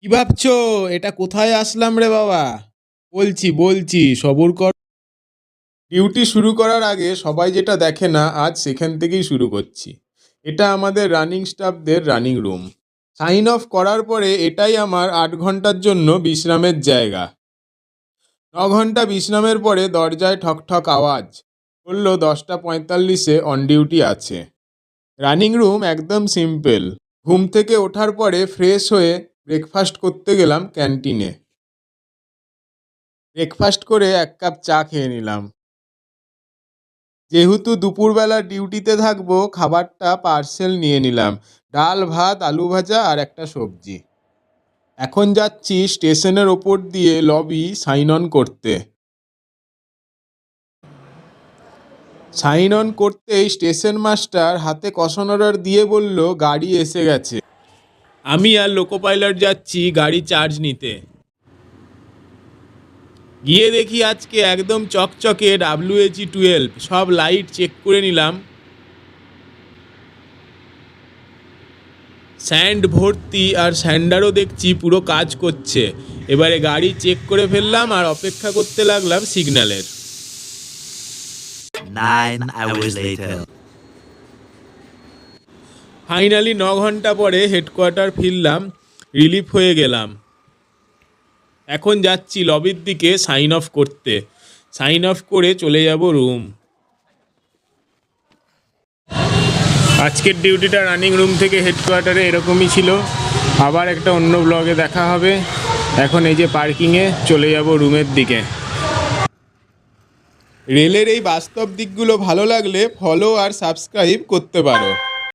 কি ভাবছো? এটা কোথায় আসলাম রে বাবা? বলছি বলছি সবুর কর। ডিউটি শুরু করার আগে সবাই যেটা দেখে না, আজ সেখান থেকেই শুরু করছি। এটা আমাদের রানিং স্টাফদের রানিং রুম। সাইন অফ করার পরে এটাই আমার 8 ঘন্টার জন্য বিশ্রামের জায়গা। 9 ঘন্টা বিশ্রামের পরে দরজায় ঠক ঠক আওয়াজ। বলল 10:45-এ অন ডিউটি আছে। রানিং রুম একদম সিম্পল। ঘুম থেকে ওঠার পরে ফ্রেশ হয়ে ব্রেকফাস্ট করতে গেলাম ক্যান্টিনে। ব্রেকফাস্ট করে 1 কাপ চা খেয়ে নিলাম। যেহেতু দুপুরবেলা ডিউটিতে থাকবো, খাবারটা পার্সেল নিয়ে নিলাম। ডাল ভাত আলু ভাজা আর একটা সবজি। এখন যাচ্ছি স্টেশনের ওপর দিয়ে লবি সাইন অন করতে। সাইন অন করতেই স্টেশন মাস্টার হাতে কশন অর্ডার দিয়ে বলল গাড়ি এসে গেছে। আমি আর লোকো পাইলট যাচ্ছি গাড়ি চার্জ নিতে। গিয়ে দেখি আজকে একদম চকচকে WHE-12, সব লাইট চেক করে নিলাম। স্যান্ড ভর্তি আর স্যান্ডারও দেখছি পুরো কাজ করছে। এবারে গাড়ি চেক করে ফেললাম আর অপেক্ষা করতে লাগলাম সিগন্যালের। 9 hours later. ফাইনালি 9 ঘন্টা পরে হেডকোয়ার্টার ফিরলাম, রিলিফ হয়ে গেলাম। এখন যাচ্ছি লবির দিকে সাইন অফ করতে। সাইন অফ করে চলে যাব রুম। আজকের ডিউটিটা রানিং রুম থেকে হেডকোয়ার্টারে এরকমই ছিল। আবার একটা অন্য ব্লগে দেখা হবে। এখন এই যে পার্কিংয়ে চলে যাব রুমের দিকে। রেলের এই বাস্তব দিকগুলো ভালো লাগলে ফলো আর সাবস্ক্রাইব করতে পারো।